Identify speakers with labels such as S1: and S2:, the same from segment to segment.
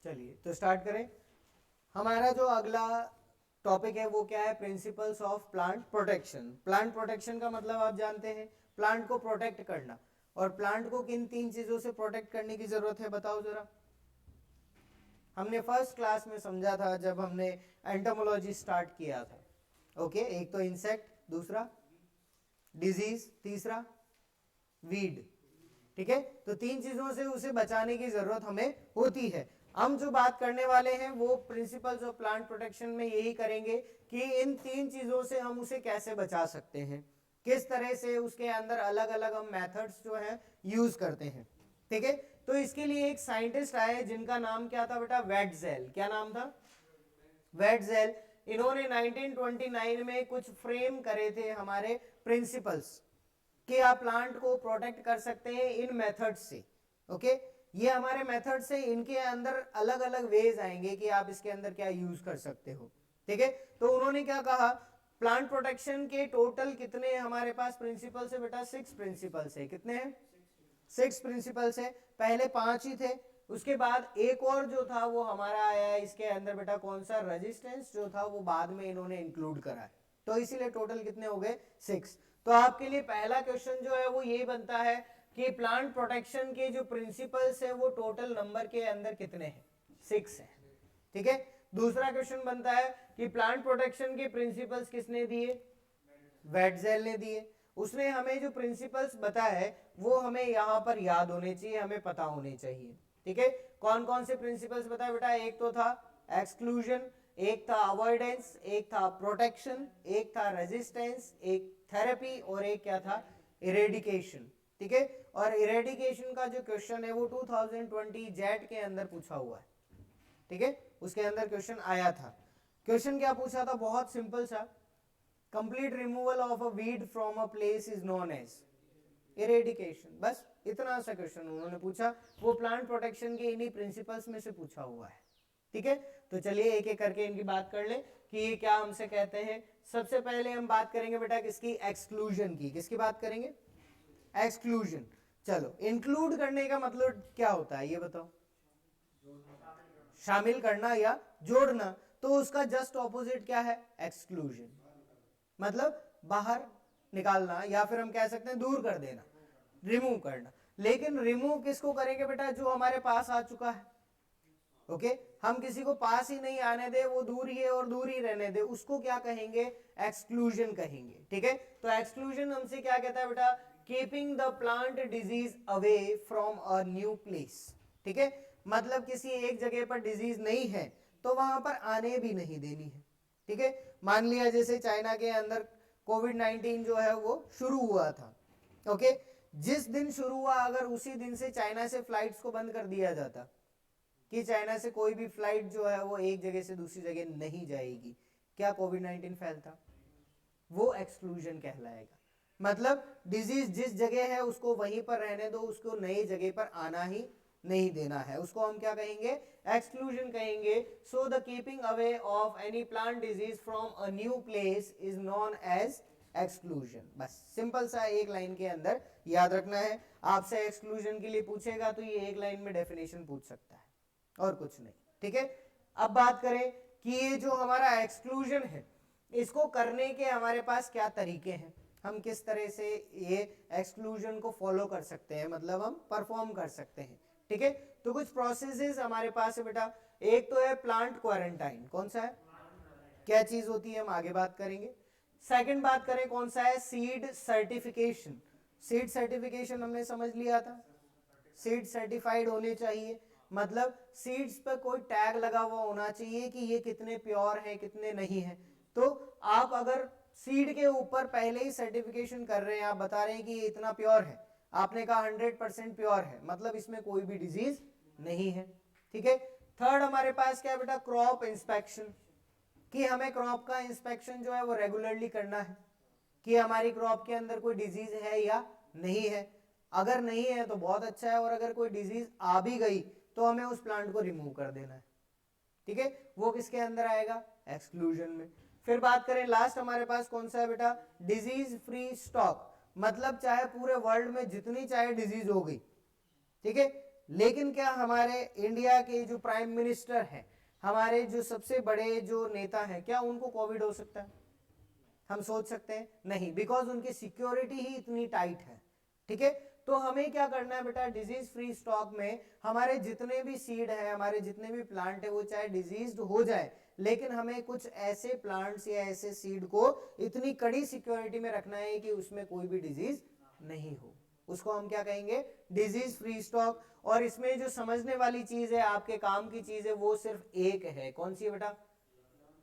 S1: चलिए तो स्टार्ट करें। हमारा जो अगला टॉपिक है वो क्या है, principles of plant protection. Plant protection का मतलब आप जानते हैं, प्लांट को प्रोटेक्ट करना। और प्लांट को किन तीन चीजों से प्रोटेक्ट करने की जरूरत है बताओ जरा। हमने फर्स्ट क्लास में समझा था जब हमने एंटोमोलॉजी स्टार्ट किया था। ओके, एक तो इंसेक्ट, दूसरा डिजीज, तीसरा वीड। ठीक है, तो तीन चीजों से उसे बचाने की जरूरत हमें होती है। हम जो बात करने वाले हैं वो प्रिंसिपल्स ऑफ प्लांट प्रोटेक्शन में यही करेंगे कि इन तीन चीजों से हम उसे कैसे बचा सकते हैं, किस तरह से उसके अंदर अलग अलग हम मेथड्स जो है यूज करते हैं। ठीक है, तो इसके लिए एक साइंटिस्ट आए जिनका नाम क्या था बेटा, वेटजेल। क्या नाम था? वेटजेल। इन्होंने 1929 में कुछ फ्रेम करे थे हमारे प्रिंसिपल्स कि आप प्लांट को प्रोटेक्ट कर सकते हैं इन मेथड से। ओके, ये हमारे मेथड से, इनके अंदर अलग अलग वेज आएंगे कि आप इसके अंदर क्या यूज कर सकते हो। ठीक है, तो उन्होंने क्या कहा, प्लांट प्रोटेक्शन के टोटल कितने हमारे पास प्रिंसिपल्स है बेटा? 6 प्रिंसिपल्स है। कितने हैं? 6 प्रिंसिपल्स है। पहले 5 ही थे, उसके बाद एक और जो था वो हमारा आया है इसके अंदर बेटा, कौन सा? रेजिस्टेंस जो था वो बाद में इन्होंने इंक्लूड करा है। तो इसीलिए टोटल कितने हो गए? 6। तो आपके लिए पहला क्वेश्चन जो है वो ये बनता है कि प्लांट प्रोटेक्शन के जो प्रिंसिपल्स है वो टोटल नंबर के अंदर कितने हैं? 6 है। ठीक है, दूसरा क्वेश्चन बनता है कि प्लांट प्रोटेक्शन के प्रिंसिपल्स किसने दिए? वेटजेल ने दिए। उसने हमें जो प्रिंसिपल्स बताया है वो हमें यहां पर याद होने चाहिए, हमें पता होने चाहिए। ठीक है, कौन कौन से प्रिंसिपल्स बताए बेटा? एक तो था एक्सक्लूजन, एक था अवॉइडेंस, एक था प्रोटेक्शन, एक था रेजिस्टेंस, एक थेरेपी, और एक क्या था? इरेडिकेशन। ठीक है, और इरेडिकेशन का जो क्वेश्चन है वो 2020 जेट के अंदर पूछा हुआ है। ठीक है, उसके अंदर क्वेश्चन आया था। क्वेश्चन क्या पूछा था? बहुत सिंपल सा, complete removal of a weed from a place is known as eradication. बस इतना सा क्वेश्चन उन्होंने पूछा, वो प्लांट प्रोटेक्शन के इन्हीं प्रिंसिपल्स में से पूछा हुआ है। ठीक है, तो चलिए एक एक करके इनकी बात कर ले कि ये क्या हमसे कहते हैं। सबसे पहले हम बात करेंगे बेटा किसकी? एक्सक्लूजन की। किसकी बात करेंगे? एक्सक्लूजन। चलो, इंक्लूड करने का मतलब क्या होता है ये बताओ? शामिल करना या जोड़ना। तो उसका जस्ट ऑपोजिट क्या है? एक्सक्लूजन। मतलब बाहर निकालना, या फिर हम कह सकते हैं दूर कर देना, रिमूव करना। लेकिन रिमूव किसको करेंगे बेटा? जो हमारे पास आ चुका है। ओके, हम किसी को पास ही नहीं आने दे, वो दूर ही है और दूर ही रहने दे, उसको क्या कहेंगे? एक्सक्लूजन कहेंगे। ठीक है, तो एक्सक्लूजन हमसे क्या कहता है बेटा? Keeping the plant disease away from a new place. ठीक है, मतलब किसी एक जगह पर डिजीज नहीं है तो वहां पर आने भी नहीं देनी है। ठीक है, मान लिया जैसे चाइना के अंदर कोविड-19 जो है वो शुरू हुआ था। ओके, जिस दिन शुरू हुआ अगर उसी दिन से चाइना से फ्लाइट्स को बंद कर दिया जाता कि चाइना से कोई भी फ्लाइट जो है वो एक जगह से दूसरी जगह नहीं जाएगी, क्या कोविड-19 फैलता? वो एक्सक्लूजन कहलाएगा। मतलब डिजीज जिस जगह है उसको वहीं पर रहने दो, उसको नई जगह पर आना ही नहीं देना है, उसको हम क्या कहेंगे? एक्सक्लूजन कहेंगे। So the keeping away of any plant disease from a new place is known as exclusion. बस सिंपल सा एक लाइन के अंदर याद रखना है। आपसे एक्सक्लूजन के लिए पूछेगा तो ये एक लाइन में डेफिनेशन पूछ सकता है और कुछ नहीं। ठीक है, अब बात करें कि ये जो हमारा एक्सक्लूजन है इसको करने के हमारे पास क्या तरीके हैं, हम किस तरह से ये एक्सक्लूजन को फॉलो कर सकते हैं, मतलब हम परफॉर्म कर सकते हैं। ठीक है, तो कुछ प्रोसेसेस हमारे पास है बेटा। एक तो है प्लांट क्वारंटाइन। कौन सा है? क्या चीज होती है हम आगे बात करेंगे। सेकंड बात करें कौन सा है? Seed certification. सीड सर्टिफिकेशन हमने समझ लिया था, सीड सर्टिफाइड होने चाहिए, मतलब सीड्स पर कोई टैग लगा हुआ होना चाहिए कि ये कितने प्योर है कितने नहीं है। तो आप अगर सीड के ऊपर पहले ही सर्टिफिकेशन कर रहे हैं, आप बता रहे हैं कि ये इतना प्योर है, आपने कहा 100% प्योर है, मतलब इसमें कोई भी डिजीज नहीं है। ठीक है, थर्ड हमारे पास क्या है बेटा? क्रॉप इंस्पेक्शन, कि हमें क्रॉप का इंस्पेक्शन जो है वो रेगुलरली करना है कि हमारी क्रॉप के अंदर कोई डिजीज है या नहीं है। अगर नहीं है तो बहुत अच्छा है, और अगर कोई डिजीज आ भी गई तो हमें उस प्लांट को रिमूव कर देना है। ठीक है, वो किसके अंदर आएगा? एक्सक्लूजन में। फिर बात करें लास्ट हमारे पास कौन सा है बेटा? Disease free stock. मतलब चाहे पूरे वर्ल्ड में जितनी चाहे डिजीज हो गई, ठीक है, लेकिन क्या हमारे इंडिया के जो प्राइम मिनिस्टर हैं, हमारे जो सबसे बड़े जो नेता हैं, क्या उनको कोविड हो सकता है? हम सोच सकते हैं? नहीं, बिकॉज उनकी सिक्योरिटी ही इतनी टाइट है। ठीक है, तो हमें क्या करना है बेटा, डिजीज फ्री स्टॉक में हमारे जितने भी सीड है, हमारे जितने भी प्लांट है, वो चाहे डिजीज्ड हो जाए, लेकिन हमें कुछ ऐसे प्लांट्स या ऐसे सीड को इतनी कड़ी सिक्योरिटी में रखना है कि उसमें कोई भी डिजीज नहीं हो। उसको हम क्या कहेंगे, डिजीज फ्री स्टॉक। और इसमें जो समझने वाली चीज है, आपके काम की चीज है, वो सिर्फ एक है। कौन सी है बेटा?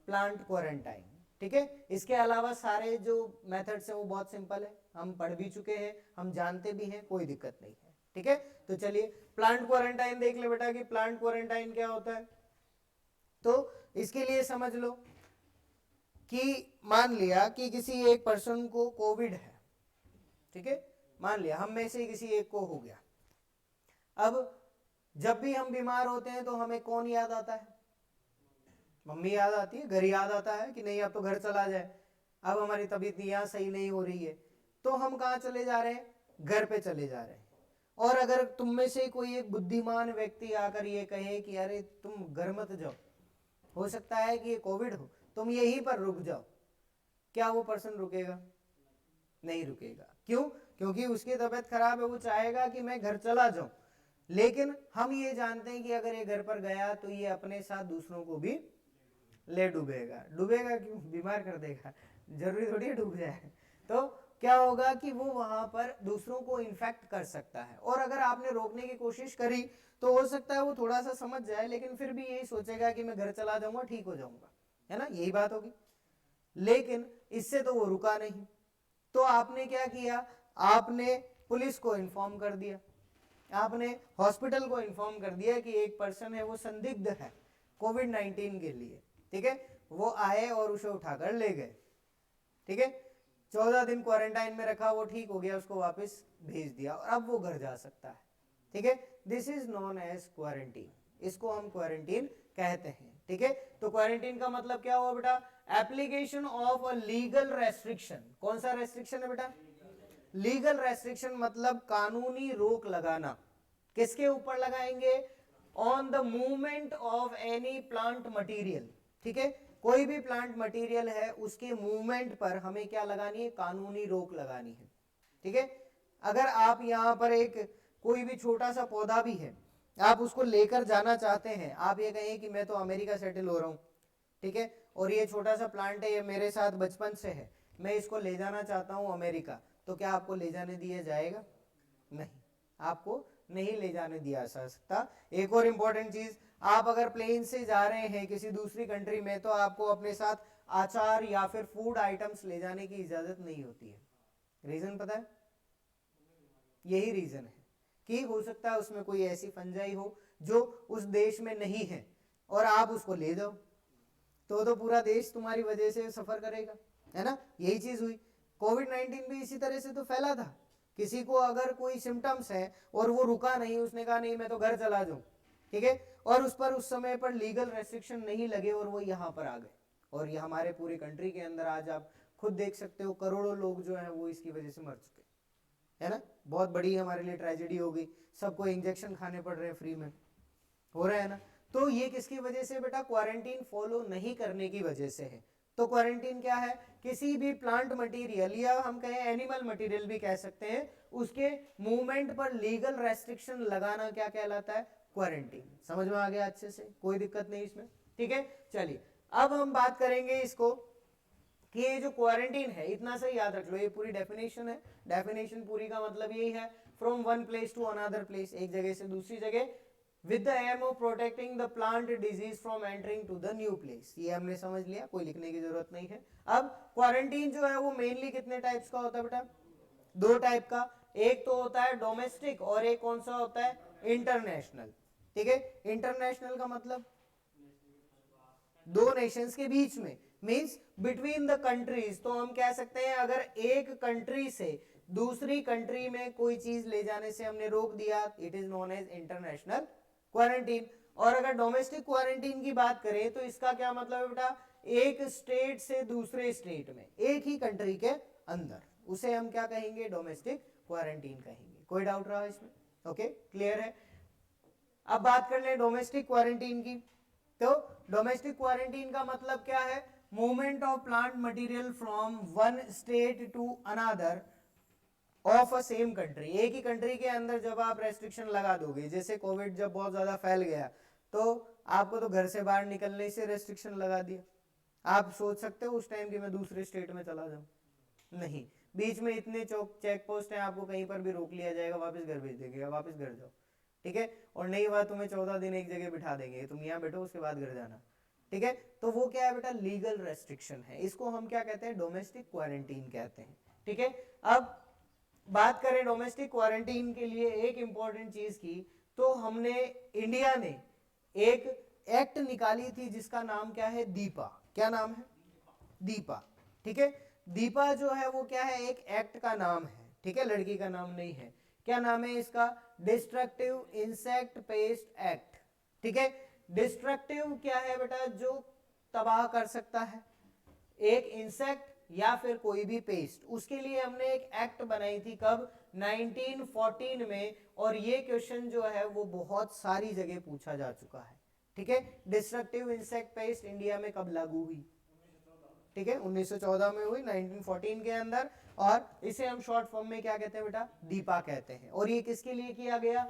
S1: Plant quarantine. ठीक है, इसके अलावा सारे जो मेथड्स हैं वो बहुत सिंपल है, हम पढ़ भी चुके हैं, हम जानते भी हैं, कोई दिक्कत नहीं है। ठीक है, तो चलिए प्लांट क्वारंटाइन देख ले बेटा कि प्लांट क्वारंटाइन क्या होता है। तो इसके लिए समझ लो कि मान लिया कि किसी एक पर्सन को कोविड है, ठीक है, मान लिया हम में से किसी एक को हो गया। अब जब भी हम बीमार होते हैं तो हमें कौन याद आता है? मम्मी याद आती है, घर याद आता है कि नहीं अब तो घर चला जाए, अब हमारी तबीयत यहाँ सही नहीं हो रही है, तो हम कहाँ चले जा रहे हैं? घर पे चले जा रहे हैं। और अगर तुम में से कोई एक बुद्धिमान व्यक्ति आकर ये कहे कि अरे तुम घर मत जाओ, हो सकता है कि ये कोविड हो, तुम यहीं पर रुक जाओ, क्या वो पर्सन रुकेगा? नहीं रुकेगा। क्यों? क्योंकि उसकी तबीयत खराब है, वो चाहेगा कि मैं घर चला जाऊं। लेकिन हम ये जानते हैं कि अगर ये घर पर गया तो ये अपने साथ दूसरों को भी ले डूबेगा। डूबेगा क्यों? बीमार कर देगा, जरूरी थोड़ी डूब जाए। तो क्या होगा कि वो वहां पर दूसरों को इन्फेक्ट कर सकता है। और अगर आपने रोकने की कोशिश करी तो हो सकता है वो थोड़ा सा समझ जाए, लेकिन फिर भी यही सोचेगा कि मैं घर चला जाऊंगा, ठीक हो जाऊंगा, है ना, यही बात होगी। लेकिन इससे तो वो रुका नहीं। तो आपने क्या किया? आपने पुलिस को इन्फॉर्म कर दिया, आपने हॉस्पिटल को इन्फॉर्म कर दिया कि एक पर्सन है वो संदिग्ध है कोविड 19 के लिए। ठीक है, वो आए और उसे उठाकर ले गए। ठीक है, 14 दिन क्वारंटाइन में रखा, वो ठीक हो गया, उसको वापस भेज दिया और अब वो घर जा सकता है। ठीक है, this is known as quarantine, इसको हम क्वारंटीन कहते हैं। ठीक है, तो क्वारंटीन का मतलब क्या हुआ बेटा? Application of a legal restriction. कौन सा रेस्ट्रिक्शन है बेटा? लीगल रेस्ट्रिक्शन मतलब कानूनी रोक लगाना। किसके ऊपर लगाएंगे? On the movement of any plant material. ठीक है, कोई भी प्लांट मटेरियल है उसके मूवमेंट पर हमें क्या लगानी है? कानूनी रोक लगानी है। ठीक है, अगर आप यहां पर एक कोई भी छोटा सा पौधा भी है, आप उसको लेकर जाना चाहते हैं, आप ये कहें कि मैं तो अमेरिका सेटल हो रहा हूं, ठीक है, और ये छोटा सा प्लांट है, ये मेरे साथ बचपन से है, मैं इसको ले जाना चाहता हूं अमेरिका, तो क्या आपको ले जाने दिया जाएगा? नहीं, आपको नहीं ले जाने दिया जा सकता। एक और इंपॉर्टेंट चीज, आप अगर प्लेन से जा रहे हैं किसी दूसरी कंट्री में, तो आपको अपने साथ अचार या फिर फूड आइटम्स ले जाने की इजाजत नहीं होती है। रीजन पता है? यही रीजन है कि हो सकता है उसमें कोई ऐसी फंजाई हो जो उस देश में नहीं है और आप उसको ले जाओ, तो पूरा देश तुम्हारी वजह से सफर करेगा, है ना। यही चीज हुई, कोविड 19 भी इसी तरह से तो फैला था। किसी को अगर कोई सिम्टम्स है और वो रुका नहीं, उसने कहा नहीं मैं तो घर चला जाऊं, ठीक है, और उस पर उस समय पर लीगल रेस्ट्रिक्शन नहीं लगे और वो यहाँ पर आ गए, और ये हमारे पूरी कंट्री के अंदर आज आप खुद देख सकते हो करोड़ों लोग जो है वो इसकी वजह से मर चुके, है ना। बहुत बड़ी हमारे लिए ट्रेजेडी हो गई, सबको इंजेक्शन खाने पड़ रहे हैं फ्री में, हो रहा है ना। तो ये किसकी वजह से बेटा? क्वारंटीन फॉलो नहीं करने की वजह से है। तो क्वारंटीन क्या है? किसी भी प्लांट मटेरियल या हम कहें एनिमल मटेरियल भी कह सकते हैं, उसके मूवमेंट पर लीगल रेस्ट्रिक्शन लगाना क्या कहलाता है? क्वारंटीन। समझ में आ गया अच्छे से? कोई दिक्कत नहीं इसमें, ठीक है। चलिए अब हम बात करेंगे इसको कि ये जो क्वारंटीन है, इतना सा याद रख लो, ये पूरी डेफिनेशन है। डेफिनेशन पूरी का मतलब यही है, from one place to another place, एक जगह से दूसरी जगह, with the aim of protecting the plant disease from entering to the new place। ये हमने समझ लिया, कोई लिखने की जरूरत नहीं है। अब क्वारंटीन जो है वो मेनली कितने टाइप्स का होता है बेटा? दो टाइप का, एक तो होता है डोमेस्टिक और एक कौन सा होता है? इंटरनेशनल। ठीक है, इंटरनेशनल का मतलब दो नेशंस के बीच में, मींस बिटवीन द कंट्रीज। तो हम कह सकते हैं अगर एक कंट्री से दूसरी कंट्री में कोई चीज ले जाने से हमने रोक दिया, it is known as international quarantine. और अगर डोमेस्टिक क्वारंटीन की बात करें तो इसका क्या मतलब है बेटा? एक स्टेट से दूसरे स्टेट में, एक ही कंट्री के अंदर, उसे हम क्या कहेंगे? डोमेस्टिक क्वारंटीन कहेंगे। कोई डाउट रहा इसमें? ओके, क्लियर है। अब बात कर ले डोमेस्टिक क्वारंटीन की। तो डोमेस्टिक क्वारंटीन का मतलब क्या है? Movement of plant material from one state to another of a same country. एक ही कंट्री के अंदर जब आप रेस्ट्रिक्शन लगा दोगे, जैसे कोविड जब बहुत ज्यादा फैल गया तो आपको तो घर से बाहर निकलने से रेस्ट्रिक्शन लगा दिया। आप सोच सकते हो उस टाइम कि मैं दूसरे स्टेट में चला जाऊं? नहीं, बीच में इतने चेक पोस्ट हैं, आपको कहीं पर भी रोक लिया जाएगा, वापस घर भेज देंगे, वापस घर जाओ, ठीक है। और नई बात, तुम्हें 14 दिन एक जगह बिठा देंगे, तुम यहाँ बैठो उसके बाद घर जाना, ठीक है। तो वो क्या है बेटा? लीगल रेस्ट्रिक्शन है। इसको हम क्या कहते हैं? डोमेस्टिक क्वारंटीन कहते हैं, ठीक है। अब बात करें डोमेस्टिक क्वारंटीन के लिए एक इंपॉर्टेंट चीज की, तो हमने इंडिया ने एक एक्ट निकाली थी जिसका नाम क्या है? दीपा। क्या नाम है? दीपा, ठीक है। दीपा जो है वो क्या है? एक एक्ट का नाम है, ठीक है, लड़की का नाम नहीं है। क्या नाम है इसका? डिस्ट्रक्टिव इंसेक्ट पेस्ट एक्ट, ठीक है। डिस्ट्रक्टिव क्या है बेटा? जो तबाह कर सकता है एक इंसेक्ट या फिर कोई भी पेस्ट, उसके लिए हमने एक एक्ट बनाई थी। कब? 1914 में। और ये क्वेश्चन जो है वो बहुत सारी जगह पूछा जा चुका है, ठीक है। डिस्ट्रक्टिव इंसेक्ट पेस्ट इंडिया में कब लागू हुई? ठीक है, 1914 में हुई, 1914 के अंदर। और इसे हम शॉर्ट फॉर्म में क्या कहते हैं बेटा? दीपा कहते हैं। और ये किसके लिए किया गया?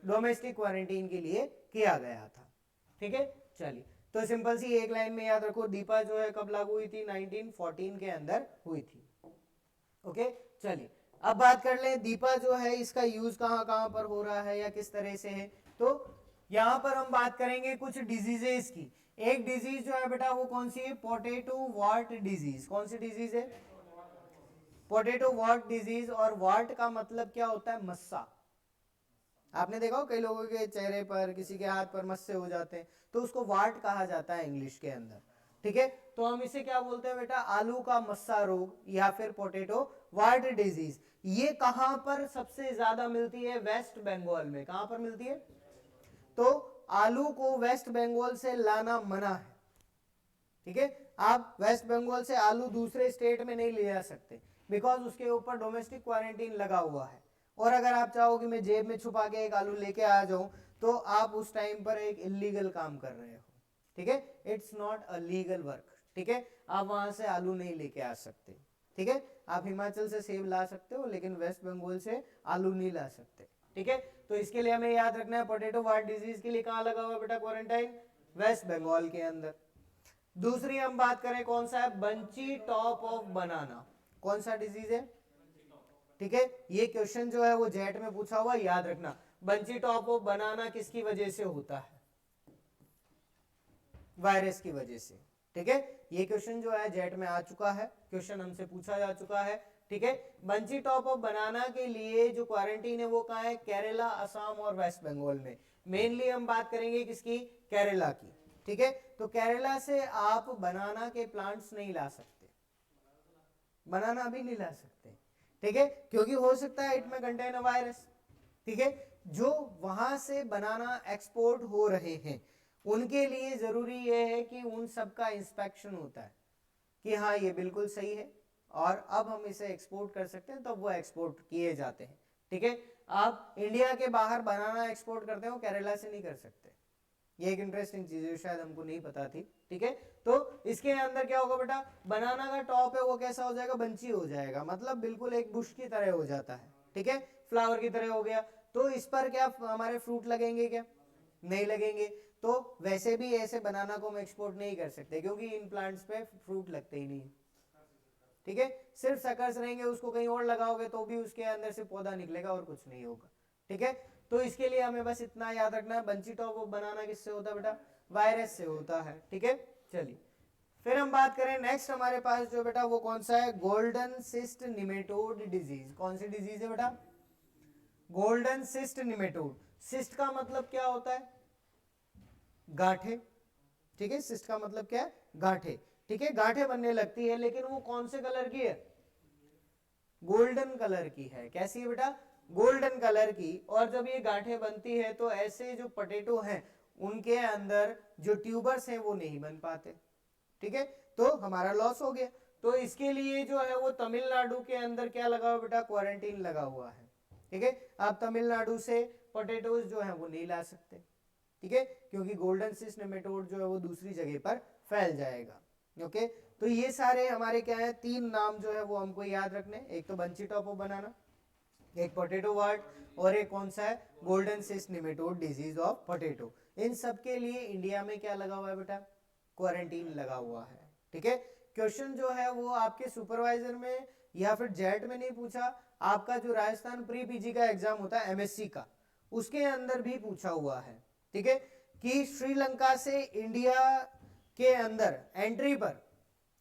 S1: डोमेस्टिक क्वारंटीन के लिए किया गया था, ठीक है। चलिए, तो सिंपल सी एक लाइन में याद रखो, दीपा जो है कब लागू हुई थी? 1914 के अंदर हुई थी, ओके। चलिए, अब बात कर ले दीपा जो है इसका यूज कहां कहां पर हो रहा है या किस तरह से है। तो यहां पर हम बात करेंगे कुछ डिजीजेस की। एक डिजीज जो है बेटा वो कौन सी है? Potato ward disease. कौन सी डिजीज है? Potato ward disease. और वार्ट का मतलब क्या होता है? मस्सा। आपने देखा हो कई लोगों के चेहरे पर, किसी के हाथ पर मस्से हो जाते हैं, तो उसको वार्ट कहा जाता है इंग्लिश के अंदर, ठीक है। तो हम इसे क्या बोलते हैं बेटा? आलू का मस्सा रोग या फिर पोटैटो वार्ट डिजीज। ये कहां पर सबसे ज्यादा मिलती है? वेस्ट बंगाल में। कहां पर मिलती है? तो आलू को वेस्ट बंगाल से लाना मना है, ठीक है। आप वेस्ट बंगाल से आलू दूसरे स्टेट में नहीं ले जा सकते, बिकॉज उसके ऊपर डोमेस्टिक क्वारंटीन लगा हुआ है। और अगर आप चाहो कि मैं जेब में छुपा के एक आलू लेके आ जाऊं, तो आप उस टाइम पर एक इलीगल काम कर रहे हो, ठीक है। It's not a legal work, ठीक है। आप वहां से आलू नहीं लेके आ सकते, ठीक है। आप हिमाचल से सेब ला सकते हो, लेकिन वेस्ट बंगाल से आलू नहीं ला सकते, ठीक है। तो इसके लिए हमें याद रखना है, पोटैटो वार्ट डिजीज के लिए कहां लगा हुआ बेटा क्वारंटाइन? वेस्ट बंगाल के अंदर। दूसरी हम बात करें कौन सा है? बंची टॉप ऑफ बनाना। कौन सा डिजीज है? ठीक है, ये क्वेश्चन जो है वो जेट में पूछा हुआ, याद रखना। बंची टॉप ऑफ बनाना किसकी वजह से होता है? वायरस की वजह से, ठीक है। ये क्वेश्चन जो है जेट में आ चुका है, क्वेश्चन हमसे पूछा जा चुका है, ठीक है। बंची टॉप ऑफ बनाना के लिए जो क्वारंटीन है वो कहाँ है? केरला, असम और वेस्ट बंगाल में। मेनली हम बात करेंगे किसकी? केरला की, ठीक है। तो केरला से आप बनाना के प्लांट्स नहीं ला सकते, बनाना भी नहीं ला सकते, ठीक है, क्योंकि हो सकता है इट में कंटेन अ वायरस, ठीक है। जो वहां से बनाना एक्सपोर्ट हो रहे हैं उनके लिए जरूरी यह है कि उन सब का इंस्पेक्शन होता है कि हाँ ये बिल्कुल सही है और अब हम इसे एक्सपोर्ट कर सकते हैं, तब वो एक्सपोर्ट किए जाते हैं, ठीक है। आप इंडिया के बाहर बनाना एक्सपोर्ट करते हो, केरला से नहीं कर सकते। ये एक इंटरेस्टिंग चीज है, शायद हमको नहीं पता थी, ठीक है। तो इसके अंदर क्या होगा बेटा? बनाना का टॉप है वो कैसा हो जाएगा? बंची हो जाएगा, मतलब बिल्कुल एक बुश की तरह हो जाता है, ठीक है, फ्लावर की तरह हो गया। तो इस पर क्या हमारे फ्रूट लगेंगे क्या? नहीं लगेंगे। तो वैसे भी ऐसे बनाना को हम एक्सपोर्ट नहीं कर सकते क्योंकि इन प्लांट्स पे फ्रूट लगते ही नहीं, ठीक है। सिर्फ सकर्स रहेंगे, उसको कहीं और लगाओगे तो भी उसके अंदर से पौधा निकलेगा और कुछ नहीं होगा, ठीक है। तो इसके लिए हमें बस इतना याद रखना है, बंची टॉप ऑफ बनाना किससे होता है बेटा? वायरस से होता है, ठीक है। चलिए, फिर हम बात करें नेक्स्ट हमारे पास जो बेटा वो कौन सा है? Golden cyst nematode disease. कौन सी डिजीज है बेटा? Golden cyst nematode. सिस्ट का मतलब क्या होता है? गांठे, ठीक है। सिस्ट का मतलब क्या है? गांठे, ठीक है। गांठे बनने लगती है, लेकिन वो कौन से कलर की है? गोल्डन कलर की है। कैसी है बेटा? गोल्डन कलर की। और जब ये गांठें बनती है तो ऐसे जो पोटैटो हैं उनके अंदर जो ट्यूबर्स हैं वो नहीं बन पाते, ठीक है। तो हमारा लॉस हो गया। तो इसके लिए जो है वो तमिलनाडु के अंदर क्या लगा हुआ बेटा? क्वारंटीन लगा हुआ है, ठीक है। आप तमिलनाडु से पोटैटोज जो है वो नहीं ला सकते, ठीक है, क्योंकि गोल्डन सिस्ट नेमेटोड जो है वो दूसरी जगह पर फैल जाएगा। ओके, तो ये सारे हमारे क्या है, 3 नाम जो है वो हमको याद रखने, एक तो बंची टॉप ऑफ बनाना, एक पोटैटो वार्ट, और एक कौन सा है, golden cyst nematode disease of potato. इन सब के लिए इंडिया में क्या लगा हुआ है बेटा, क्वारंटीन लगा हुआ है, ठीक है। क्वेश्चन जो है वो आपके सुपरवाइजर में या फिर जेट में नहीं पूछा, आपका जो राजस्थान प्री पीजी का एग्जाम होता है एमएससी का, उसके अंदर भी पूछा हुआ है, ठीक है, कि श्रीलंका से इंडिया के अंदर एंट्री पर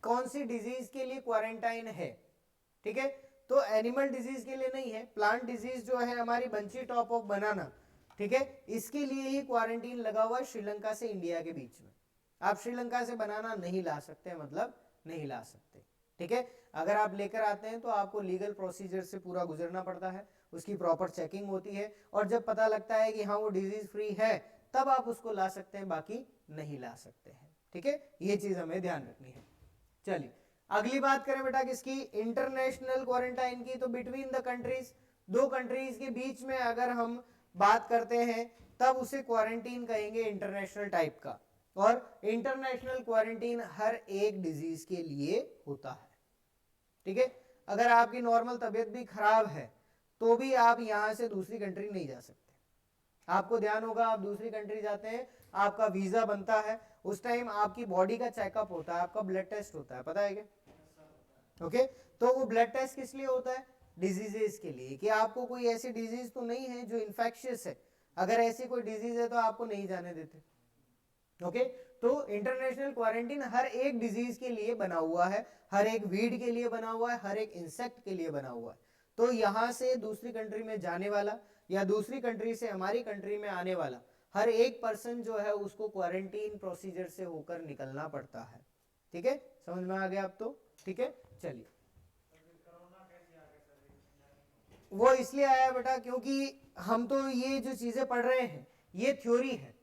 S1: कौन सी डिजीज के लिए क्वारंटाइन है, ठीक है। तो एनिमल डिजीज के लिए नहीं है, प्लांट डिजीज जो है हमारी बंची टॉप ऑफ बनाना, ठीक है, इसके लिए ही क्वारंटीन लगा हुआ है श्रीलंका से इंडिया के बीच में। आप श्रीलंका से बनाना नहीं ला सकते, मतलब नहीं ला सकते, ठीक है। अगर आप लेकर आते हैं तो आपको लीगल प्रोसीजर से पूरा गुजरना पड़ता है, उसकी प्रॉपर चेकिंग होती है, और जब पता लगता है कि हाँ वो डिजीज फ्री है तब आप उसको ला सकते हैं, बाकी नहीं ला सकते हैं, ठीक है। ये चीज हमें ध्यान रखनी है। चलिए अगली बात करें बेटा किसकी, इंटरनेशनल क्वारंटाइन की। तो बिटवीन द कंट्रीज, 2 कंट्रीज के बीच में अगर हम बात करते हैं तब उसे क्वारंटीन कहेंगे इंटरनेशनल टाइप का, और इंटरनेशनल क्वारंटीन हर एक डिजीज के लिए होता है, ठीक है। अगर आपकी नॉर्मल तबीयत भी खराब है तो भी आप यहां से दूसरी कंट्री नहीं जा सकते। आपको ध्यान होगा, आप दूसरी कंट्री जाते हैं, आपका वीजा बनता है, उस टाइम आपकी बॉडी का चेकअप होता है, आपका ब्लड टेस्ट होता है, पता है क्या, ओके। तो वो ब्लड टेस्ट किस लिए होता है, डिजीजेस के लिए, कि आपको कोई ऐसी डिजीज तो नहीं है जो इन्फेक्शियस है, अगर ऐसी कोई डिजीज है तो आपको नहीं जाने देते, ओके। तो इंटरनेशनल क्वारंटीन हर एक डिजीज के लिए बना हुआ है, हर एक वीड के लिए बना हुआ है, हर एक इंसेक्ट के लिए बना हुआ है। तो यहां से दूसरी कंट्री में जाने वाला या दूसरी कंट्री से हमारी कंट्री में आने वाला हर एक पर्सन जो है उसको क्वारंटीन प्रोसीजर से होकर निकलना पड़ता है, ठीक है। समझ में आ गया अब तो, ठीक है। चलिए, वो इसलिए आया बेटा क्योंकि हम तो ये जो चीजें पढ़ रहे हैं ये थ्योरी है,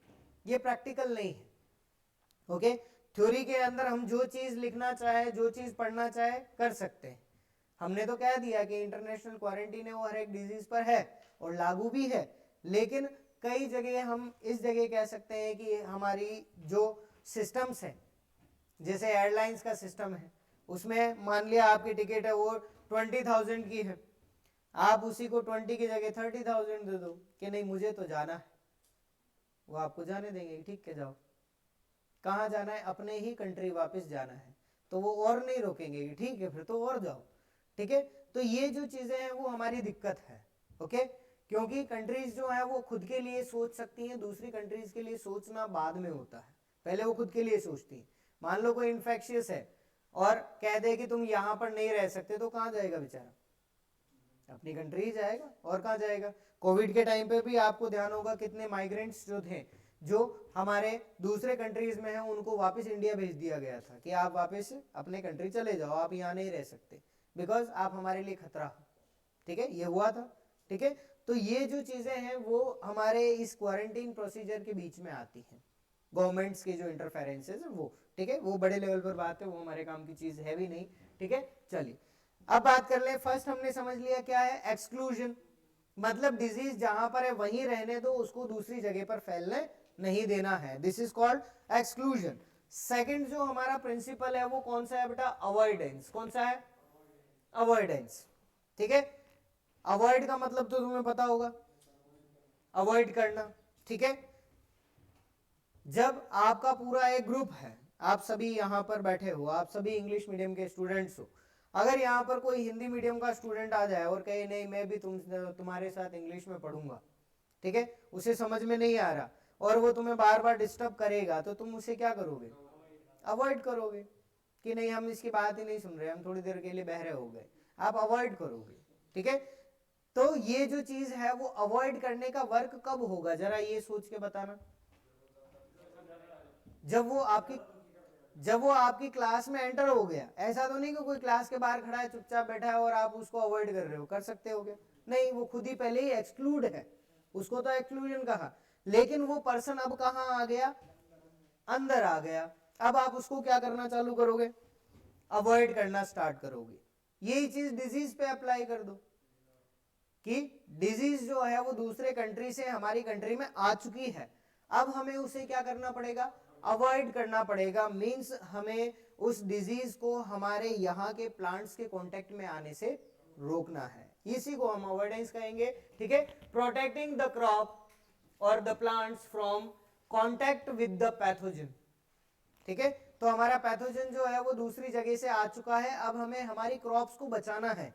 S1: ये प्रैक्टिकल नहीं है, ओके। थ्योरी के अंदर हम जो चीज लिखना चाहे, जो चीज पढ़ना चाहे कर सकते हैं। हमने तो कह दिया कि इंटरनेशनल क्वारंटीन है वो हर एक डिजीज पर है और लागू भी है, लेकिन कई जगह हम इस जगह कह सकते हैं कि हमारी जो सिस्टम्स हैं, जैसे एयरलाइंस का सिस्टम है, उसमें मान लिया आपकी टिकट है वो 20,000 की है, आप उसी को 20 की जगह 30,000 दे दो कि नहीं मुझे तो जाना है, वो आपको जाने देंगे, ठीक है जाओ। कहाँ जाना है, अपने ही कंट्री वापस जाना है, तो वो और नहीं रोकेंगे कि ठीक है फिर तो और जाओ, ठीक है। तो ये जो चीजें हैं वो हमारी दिक्कत है, ओके। क्योंकि कंट्रीज जो है वो खुद के लिए सोच सकती हैं, दूसरी कंट्रीज के लिए सोचना बाद में होता है, पहले वो खुद के लिए सोचती हैं। मान लो कोई इन्फेक्शियस है और कह दे कि तुम यहां पर नहीं रह सकते, तो कहाँ जाएगा बेचारा, अपनी कंट्री ही जाएगा, और कहाँ जाएगा। कोविड के टाइम पे भी आपको ध्यान होगा कितने माइग्रेंट्स जो थे जो हमारे दूसरे कंट्रीज में हैं उनको वापस इंडिया भेज दिया गया था कि आप वापस अपने कंट्री चले जाओ, आप यहाँ नहीं रह सकते, बिकॉज आप हमारे लिए खतरा हो, ठीक है, ये हुआ था, ठीक है। तो ये जो चीजें हैं वो हमारे इस क्वारंटीन प्रोसीजर के बीच में आती हैं, गवर्नमेंट्स के जो इंटरफेरेंसेस है वो, ठीक है, वो बड़े लेवल पर बात है, वो हमारे काम की चीज है भी नहीं, ठीक है। चलिए अब बात कर ले, फर्स्ट हमने समझ लिया क्या है एक्सक्लूजन, मतलब डिजीज जहां पर है वहीं रहने दो, उसको दूसरी जगह पर फैलने नहीं देना है, this is called exclusion. Second जो हमारा प्रिंसिपल है वो कौन सा है बेटा, अवॉइडेंस। कौन सा है, अवॉइडेंस, ठीक है। अवॉइड का मतलब तो तुम्हें पता होगा, अवॉइड करना, ठीक है। जब आपका पूरा एक ग्रुप है, आप सभी यहां पर बैठे हो, आप सभी इंग्लिश मीडियम के स्टूडेंट्स हो, अगर यहाँ पर कोई हिंदी मीडियम का स्टूडेंट आ जाए और कहे नहीं मैं भी तुम्हारे साथ इंग्लिश में पढ़ूंगा, ठीक है, उसे समझ में नहीं आ रहा और वो तुम्हें बार बार डिस्टर्ब करेगा, तो तुम उसे क्या करोगे, अवॉइड करोगे कि नहीं हम इसकी बात ही नहीं सुन रहे, हम थोड़ी देर के लिए बहरे हो गए, आप अवॉइड करोगे, ठीक है। तो ये जो चीज है वो अवॉइड करने का वर्क कब होगा, जरा ये सोच के बताना, जब वो आपकी क्लास में एंटर हो गया। ऐसा तो नहीं कि कोई क्लास के बाहर खड़ा है चुपचाप बैठा है और आप उसको अवॉइड कर रहे हो, कर सकते हो क्या, नहीं, वो खुद ही पहले ही एक्सक्लूड है, उसको तो एक्सक्लूजन कहा, लेकिन वो पर्सन अब कहां आ गया, अंदर आ गया, अब आप उसको क्या करना चालू करोगे, अवॉइड करना स्टार्ट करोगे। यही चीज डिजीज पे अप्लाई कर दो, कि डिजीज जो है वो दूसरे कंट्री से हमारी कंट्री में आ चुकी है, अब हमें उसे क्या करना पड़ेगा, अवॉइड करना पड़ेगा। मींस हमें उस डिजीज को हमारे यहाँ के प्लांट्स के कांटेक्ट में आने से रोकना है, इसी को हम अवॉइडेंस कहेंगे। ठीक है, प्रोटेक्टिंग द क्रॉप और the plants from contact with the pathogen. ठीक है, तो हमारा पैथोजन जो है वो दूसरी जगह से आ चुका है, अब हमें हमारी क्रॉप्स को बचाना है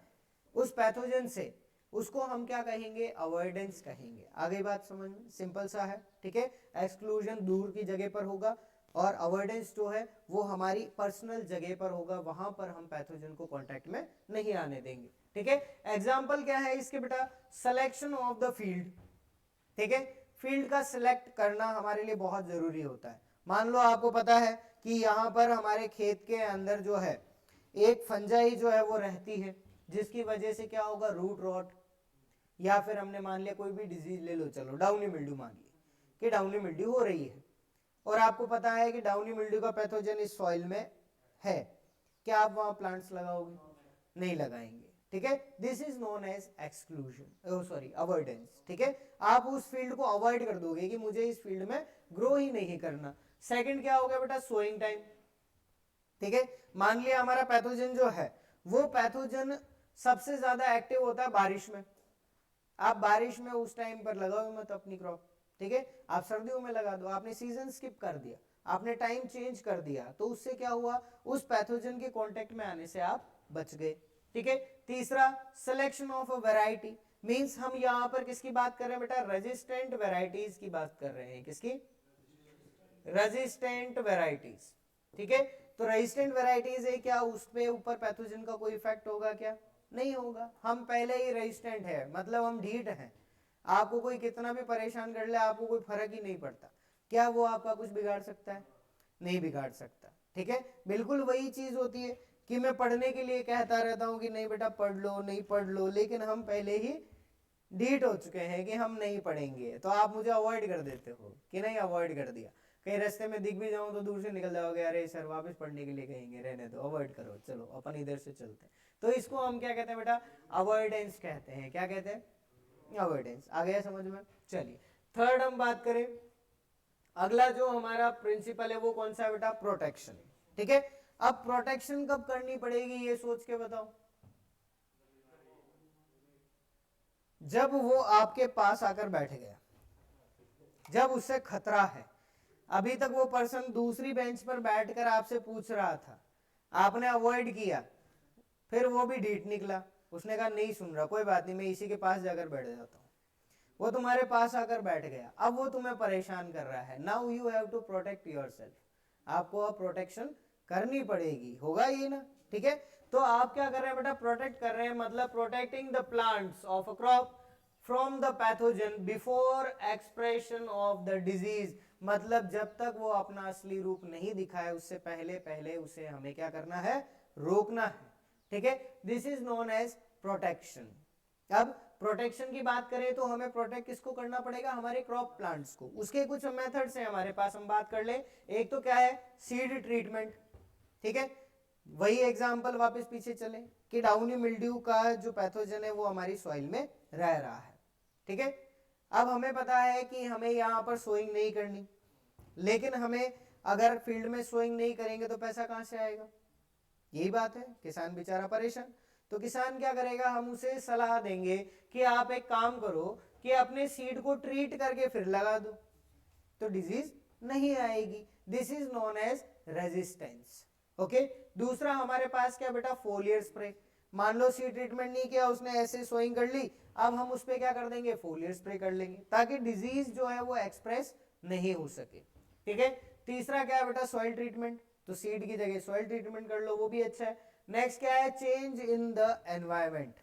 S1: उस पैथोजन से, उसको हम क्या कहेंगे, अवॉइडेंस कहेंगे। आगे बात समझ में, सिंपल सा है। ठीक है, एक्सक्लूजन दूर की जगह पर होगा और अवॉइडेंस जो है वो हमारी पर्सनल जगह पर होगा, वहां पर हम पैथोजन को कांटेक्ट में नहीं आने देंगे। ठीक है, एग्जांपल क्या है इसके बेटा, सिलेक्शन ऑफ द फील्ड। ठीक है, फील्ड का सिलेक्ट करना हमारे लिए बहुत जरूरी होता है। मान लो आपको पता है कि यहाँ पर हमारे खेत के अंदर जो है एक फंजाई जो है वो रहती है, जिसकी वजह से क्या होगा, रूट रॉट, या फिर हमने मान लिया कोई भी डिजीज ले लो, चलो डाउनी मिल्ड्यू मान लिया कि डाउनी मिल्ड्यू हो रही है, और आपको पता है कि डाउनी मिल्ड्यू का पैथोजन इस सॉइल में है, क्या आप वहां प्लांट्स लगाओगे, नहीं लगाएंगे। ठीक है, this is known as exclusion, sorry avoidance. ठीक है, आप उस फील्ड को अवॉइड कर दोगे कि मुझे इस फील्ड में ग्रो ही नहीं करना। सेकंड क्या हो गया बेटा, सोइंग टाइम। ठीक है, मान लिया हमारा पैथोजन जो है वो पैथोजन सबसे ज्यादा एक्टिव होता है बारिश में, आप बारिश में उस टाइम पर लगाओ मत अपनी क्रॉप। ठीक है, आप सर्दियों में लगा दो, आपने सीजन स्किप कर दिया, आपने टाइम चेंज कर दिया, तो उससे क्या हुआ, उस पैथोजन के कांटेक्ट में आने से आप बच गए। ठीक है, तीसरा selection of a variety, means हम यहाँ पर किसकी बात कर रहे हैं बेटा, रेजिस्टेंट वैरायटीज की बात कर रहे हैं। किसकी, रेजिस्टेंट वैरायटीज। ठीक है, तो रेजिस्टेंट वैरायटीज है, क्या उस पे ऊपर पैथोजन का कोई इफेक्ट होगा, क्या नहीं होगा, हम पहले ही रेजिस्टेंट है, मतलब हम ढीठ हैं, आपको कोई कितना भी परेशान कर ले आपको कोई फर्क ही नहीं पड़ता, क्या वो आपका कुछ बिगाड़ सकता है, नहीं बिगाड़ सकता। ठीक है, बिल्कुल वही चीज होती है कि मैं पढ़ने के लिए कहता रहता हूँ कि नहीं बेटा पढ़ लो, नहीं पढ़ लो, लेकिन हम पहले ही ढीठ हो चुके हैं कि हम नहीं पढ़ेंगे, तो आप मुझे अवॉइड कर देते हो कि नहीं, अवॉइड कर दिया, कहीं रास्ते में दिख भी जाऊं तो दूर से निकल जाओगे, अरे सर वापस पढ़ने के लिए कहेंगे, रहने दो, अवॉइड करो, चलो अपन इधर से चलते हैं। तो इसको हम क्या कहते हैं बेटा, अवॉइडेंस कहते हैं। क्या कहते हैं, अवॉइडेंस। आ गया समझ में। चलिए थर्ड हम बात करें, अगला जो हमारा प्रिंसिपल है वो कौन सा है बेटा, प्रोटेक्शन। ठीक है, अब प्रोटेक्शन कब करनी पड़ेगी ये सोच के बताओ, जब वो आपके पास आकर बैठ गया, जब उससे खतरा है। अभी तक वो पर्सन दूसरी बेंच पर बैठकर आपसे पूछ रहा था, आपने अवॉइड किया, फिर वो भी ढीठ निकला, उसने कहा नहीं सुन रहा, कोई बात नहीं मैं इसी के पास जाकर बैठ जाता हूं, वो तुम्हारे पास आकर बैठ गया, अब वो तुम्हें परेशान कर रहा है। Now you have to protect yourself, आपको अब प्रोटेक्शन करनी पड़ेगी, होगा ये ना। ठीक है, तो आप क्या कर रहे हैं बेटा, प्रोटेक्ट कर रहे हैं, मतलब protecting the plants of a crop from the pathogen before expression of the disease, मतलब जब तक वो अपना असली रूप नहीं दिखाए उससे पहले पहले उसे हमें क्या करना है, रोकना है। ठीक है, this is known as protection. अब प्रोटेक्शन की बात करें तो हमें प्रोटेक्ट किसको करना पड़ेगा, हमारे क्रॉप प्लांट्स को। उसके कुछ मेथड्स हैं हमारे पास, हम बात कर ले। एक तो क्या है, सीड ट्रीटमेंट। ठीक है, वही एग्जांपल वापस पीछे चले कि डाउनी मिल्ड्यू का जो पैथोजन है वो हमारी सॉइल में रह रहा है। ठीक है, अब हमें पता है कि हमें यहाँ पर सोइंग नहीं करनी, लेकिन हमें अगर फील्ड में सोइंग नहीं करेंगे तो पैसा कहां से आएगा, यही बात है, किसान बेचारा परेशान। तो किसान क्या करेगा, हम उसे सलाह देंगे कि आप एक काम करो कि अपने सीड को ट्रीट करके फिर लगा दो, तो डिजीज नहीं आएगी। This is known as resistance. Okay, दूसरा हमारे पास क्या बेटा, फोलियर स्प्रे। मान लो सीड ट्रीटमेंट नहीं किया उसने, ऐसे सोइंग कर ली, अब हम उस पर क्या कर देंगे, फोलियर स्प्रे कर लेंगे, ताकि डिजीज जो है वो एक्सप्रेस नहीं हो सके। ठीक है, तीसरा क्या है बेटा, सॉइल ट्रीटमेंट, तो सीड की जगह सॉइल ट्रीटमेंट कर लो, वो भी अच्छा है। नेक्स्ट क्या है, change in the environment,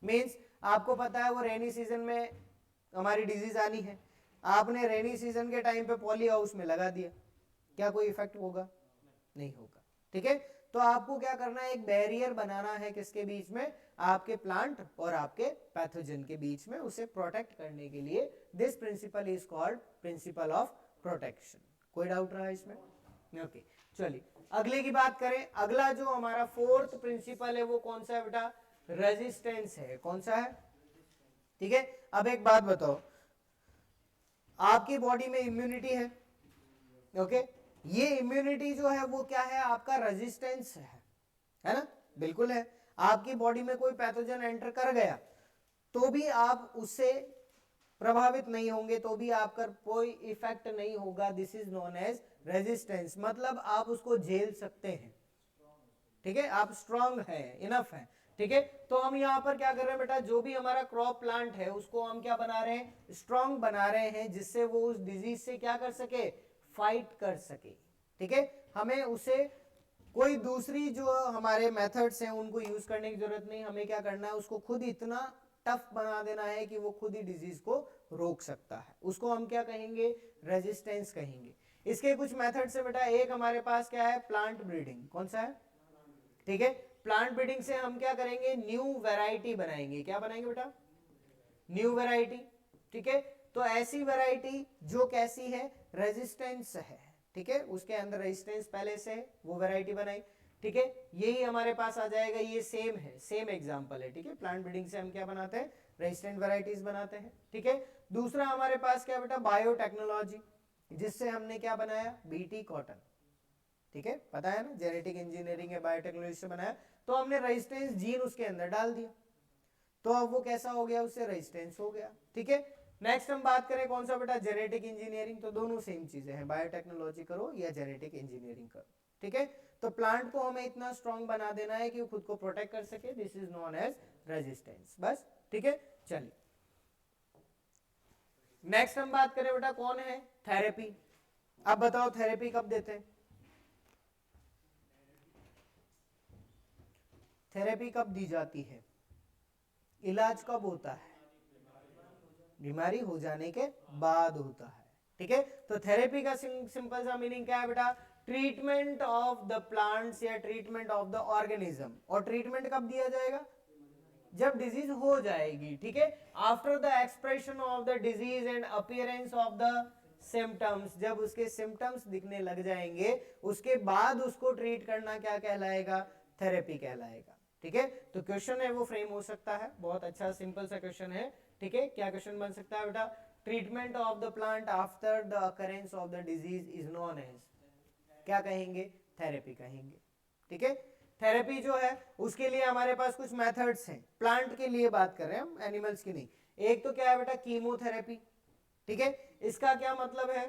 S1: means आपको पता है वो रेनी सीजन में हमारी डिजीज आनी है, आपने रेनी सीजन के टाइम पे पॉली हाउस में लगा दिया, क्या कोई इफेक्ट होगा, नहीं होगा। ठीक है, तो आपको क्या करना है, एक बैरियर बनाना है किसके बीच में, आपके प्लांट और आपके पैथोजन के बीच में, उसे प्रोटेक्ट करने के लिए। This principle is called principle of protection. कोई डाउट रहा इसमें, ओके। चलिए अगले की बात करें, अगला जो हमारा फोर्थ प्रिंसिपल है वो कौन सा है बेटा, रेजिस्टेंस है। कौन सा है, ठीक है, अब एक बात बताओ, आपकी बॉडी में इम्यूनिटी है, ओके, ये इम्यूनिटी जो है वो क्या है, आपका रेजिस्टेंस है ना, बिल्कुल है। आपकी बॉडी में कोई पैथोजन एंटर कर गया तो भी आप उससे प्रभावित नहीं होंगे, तो भी आपका कोई इफेक्ट नहीं होगा, this is known as resistance, मतलब आप उसको झेल सकते हैं, ठीक है, आप स्ट्रांग है, इनफ है, ठीक है। तो हम यहाँ पर क्या कर रहे हैं बेटा, जो भी हमारा क्रॉप प्लांट है उसको हम क्या बना रहे हैं, स्ट्रांग बना रहे हैं, जिससे वो उस डिजीज से क्या कर सके, फाइट कर सके, ठीक है। हमें उसे कोई दूसरी जो हमारे मेथड्स हैं उनको यूज करने की जरूरत नहीं, हमें क्या करना है, उसको खुद इतना टफ बना देना है कि वो खुद ही डिजीज को रोक सकता है, उसको हम क्या कहेंगे, रेजिस्टेंस कहेंगे। इसके कुछ मेथड्स है बेटा, एक हमारे पास क्या है, प्लांट ब्रीडिंग, कौन सा है, ठीक है, प्लांट ब्रीडिंग से हम क्या करेंगे, न्यू वैरायटी बनाएंगे, क्या बनाएंगे बेटा, न्यू वैरायटी, ठीक है। तो ऐसी वैरायटी जो कैसी है, रेजिस्टेंस है, ठीक है, उसके अंदर रेजिस्टेंस पहले से है, वो वैरायटी बनाई, ठीक है, यही हमारे पास आ जाएगा, ये सेम है, सेम एग्जांपल है, ठीक है। प्लांट ब्रीडिंग से हम क्या बनाते हैं, रेजिस्टेंट वैरायटीज बनाते हैं, ठीक है। दूसरा हमारे पास क्या बेटा, बायोटेक्नोलॉजी, जिससे हमने क्या बनाया, बीटी कॉटन, ठीक है, पता है ना, जेनेटिक इंजीनियरिंग है, बायोटेक्नोलॉजी से बनाया, तो हमने रेजिस्टेंस जीन उसके अंदर डाल दिया, तो अब वो कैसा हो गया, उससे रेजिस्टेंस हो गया, ठीक है। नेक्स्ट हम बात करें कौन सा बेटा, जेनेटिक इंजीनियरिंग, तो दोनों सेम चीजें हैं, बायोटेक्नोलॉजी करो या जेनेटिक इंजीनियरिंग करो, ठीक है। तो प्लांट को हमें इतना स्ट्रांग बना देना है कि वो खुद को प्रोटेक्ट कर सके, this is known as resistance, बस, ठीक है। चलिए नेक्स्ट हम बात करें बेटा, कौन है, थेरेपी। अब बताओ थेरेपी कब देते हैं, थेरेपी कब दी जाती है, इलाज कब होता है, बीमारी हो जाने के बाद होता है, ठीक है। तो थेरेपी का सिंपल सा मीनिंग क्या है बेटा, ट्रीटमेंट ऑफ द प्लांट्स या ट्रीटमेंट ऑफ द ऑर्गेनिज्म, और ट्रीटमेंट कब दिया जाएगा, जब डिजीज हो जाएगी, ठीक है, after the expression of the disease and appearance of the symptoms, जब उसके सिम्टम्स दिखने लग जाएंगे उसके बाद उसको ट्रीट करना क्या कहलाएगा, थेरेपी कहलाएगा, ठीक है। तो क्वेश्चन है वो फ्रेम हो सकता है, बहुत अच्छा सिंपल सा क्वेश्चन है, ठीक है। क्या क्वेश्चन बन सकता है बेटा, treatment of the plant after the occurrence of the disease is known as, क्या कहेंगे, थेरेपी कहेंगे, ठीक है। थेरेपी जो है उसके लिए हमारे पास कुछ मेथड्स हैं, प्लांट के लिए बात कर रहे हैं हम, एनिमल्स की नहीं। एक तो क्या है बेटा, कीमोथेरेपी, ठीक है, इसका क्या मतलब है,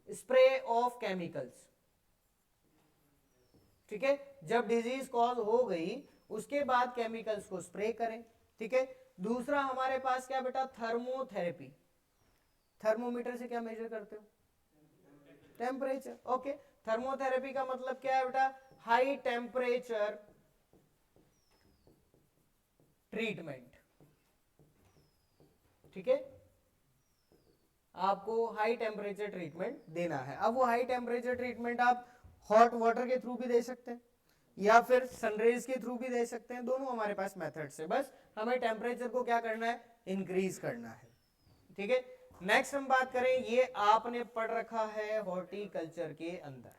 S1: स्प्रे ऑफ केमिकल्स, ठीक है, जब डिजीज कॉज हो गई उसके बाद केमिकल्स को स्प्रे करें, ठीक है। दूसरा हमारे पास क्या बेटा, थर्मोथेरेपी, थर्मोमीटर से क्या मेजर करते हो, टेम्परेचर, ओके। थर्मोथेरेपी का मतलब क्या है बेटा, हाई टेम्परेचर ट्रीटमेंट, ठीक है, आपको हाई टेम्परेचर ट्रीटमेंट देना है। अब वो हाई टेम्परेचर ट्रीटमेंट आप हॉट वाटर के थ्रू भी दे सकते हैं या फिर सनरेज के थ्रू भी दे सकते हैं, दोनों हमारे पास मेथड है, बस हमें टेम्परेचर को क्या करना है, इंक्रीज करना है, ठीक है। नेक्स्ट हम बात करें, ये आपने पढ़ रखा है हॉर्टिकल्चर के अंदर,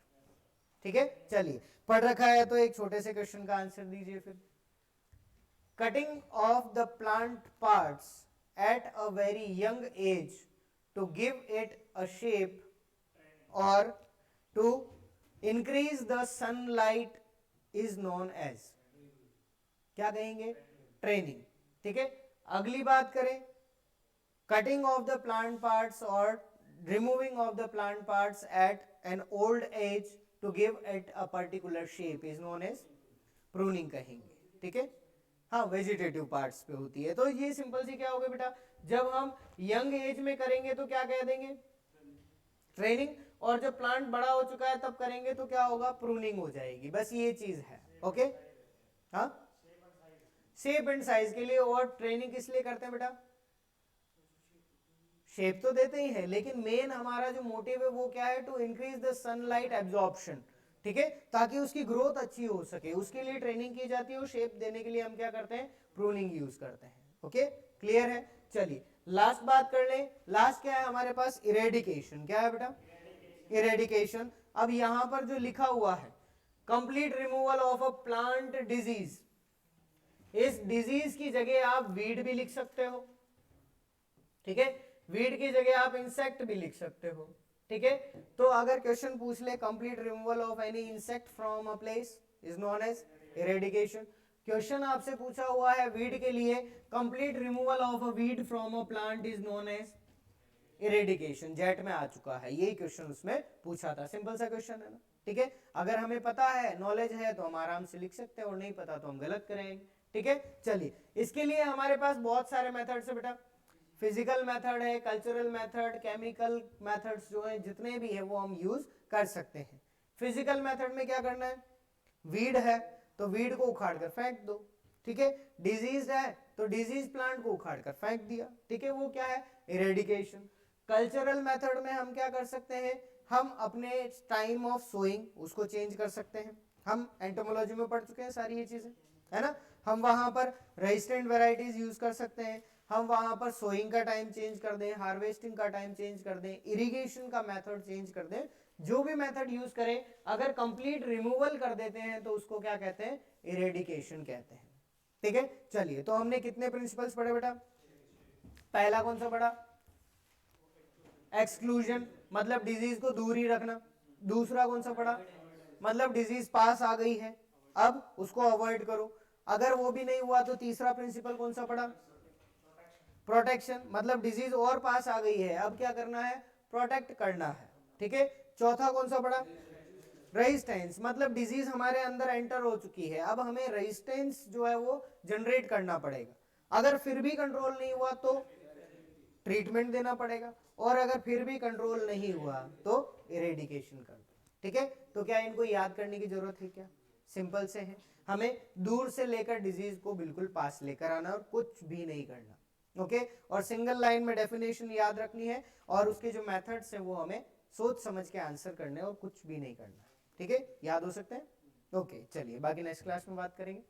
S1: ठीक है। चलिए पढ़ रखा है तो एक छोटे से क्वेश्चन का आंसर दीजिए फिर, cutting of the plant parts at a very young age to give it a shape और to increase the sunlight is known as, क्या कहेंगे, ट्रेनिंग, ठीक है। अगली बात करें, cutting of the plant parts और removing of the plant parts at an old age to give it a particular shape is known as pruning कहेंगे, ठीक है। हाँ, वेजिटेटिव पार्ट्स पे होती है, तो ये सिंपल सी क्या होगा बेटा, जब हम यंग एज में करेंगे तो क्या कह देंगे, ट्रेनिंग, और जब प्लांट बड़ा हो चुका है तब करेंगे तो क्या होगा, प्रूनिंग हो जाएगी, बस ये चीज है, ओके। हाँ, शेप एंड साइज के लिए, और ट्रेनिंग किस लिए करते हैं बेटा, शेप तो देते ही है, लेकिन मेन हमारा जो मोटिव है वो क्या है, to increase the sunlight absorption, ठीक है, ताकि उसकी ग्रोथ अच्छी हो सके, उसके लिए ट्रेनिंग की जाती है, और शेप देने के लिए हम क्या करते हैं, प्रूनिंग यूज करते हैं, ओके, क्लियर है। चलिए लास्ट बात कर लें, लास्ट क्या है हमारे पास, इरेडिकेशन, क्या है बेटा, इरेडिकेशन। अब यहां पर जो लिखा हुआ है, complete removal of a plant disease, इस डिजीज की जगह आप वीड भी लिख सकते हो, ठीक है, वीड की जगह आप इंसेक्ट भी लिख सकते हो। ठीक है, तो अगर क्वेश्चन पूछ ले complete removal of any insect from a place is known as eradication. Question आपसे पूछा हुआ है वीड के लिए, complete removal of a weed from a plant is known as eradication. JET में आ चुका है, यही क्वेश्चन उसमें पूछा था, सिंपल सा क्वेश्चन है ना। ठीक है, अगर हमें पता है, नॉलेज है, तो हम आराम से लिख सकते हैं, और नहीं पता तो हम गलत करेंगे। ठीक है, चलिए, इसके लिए हमारे पास बहुत सारे मेथड्स है बेटा, फिजिकल मेथड है, कल्चरल मेथड, केमिकल मेथड्स जो है जितने भी है वो हम यूज कर सकते हैं। फिजिकल मेथड में क्या करना है, वीड है तो वीड को उखाड़ कर फेंक दो। ठीक है, डिजीज है तो डिजीज प्लांट को उखाड़ कर फेंक दिया। ठीक है, वो क्या है, इरेडिकेशन। कल्चरल मेथड में हम क्या कर सकते हैं, हम अपने टाइम ऑफ सोइंग उसको चेंज कर सकते हैं। हम एंटोमोलॉजी में पढ़ चुके हैं सारी ये चीजें, है ना। हम वहां पर रेजिस्टेंट वेराइटीज यूज कर सकते हैं, हम वहां पर सोइंग का टाइम चेंज कर दें, हार्वेस्टिंग का टाइम चेंज कर दें, इरिगेशन का मेथड चेंज कर दें, जो भी मेथड यूज करें, अगर कंप्लीट रिमूवल कर देते हैं तो उसको क्या कहते हैं, इरेडिकेशन कहते हैं। ठीक है, चलिए, तो हमने कितने प्रिंसिपल्स पढ़े बेटा, पहला कौन सा पढ़ा, एक्सक्लूजन, मतलब डिजीज को दूर ही रखना। दूसरा कौन सा पढ़ा, मतलब डिजीज पास आ गई है, अब उसको अवॉइड करो। अगर वो भी नहीं हुआ तो तीसरा प्रिंसिपल कौन सा पढ़ा, प्रोटेक्शन, मतलब डिजीज और पास आ गई है, अब क्या करना है, प्रोटेक्ट करना है। ठीक है, चौथा कौन सा पढ़ा, रेजिस्टेंस, मतलब डिजीज हमारे अंदर एंटर हो चुकी है, अब हमें रेजिस्टेंस जो है वो जनरेट करना पड़ेगा। अगर फिर भी कंट्रोल नहीं हुआ तो ट्रीटमेंट देना पड़ेगा, और अगर फिर भी कंट्रोल नहीं हुआ तो इरेडिकेशन कर दो। ठीक है, तो क्या इनको याद करने की जरूरत है क्या, सिंपल से है, हमें दूर से लेकर डिजीज को बिल्कुल पास लेकर आना और कुछ भी नहीं करना। ओके, और सिंगल लाइन में डेफिनेशन याद रखनी है, और उसके जो मेथड्स हैं वो हमें सोच समझ के आंसर करने और कुछ भी नहीं करना। ठीक है, याद हो सकते हैं। ओके, चलिए बाकी नेक्स्ट क्लास में बात करेंगे।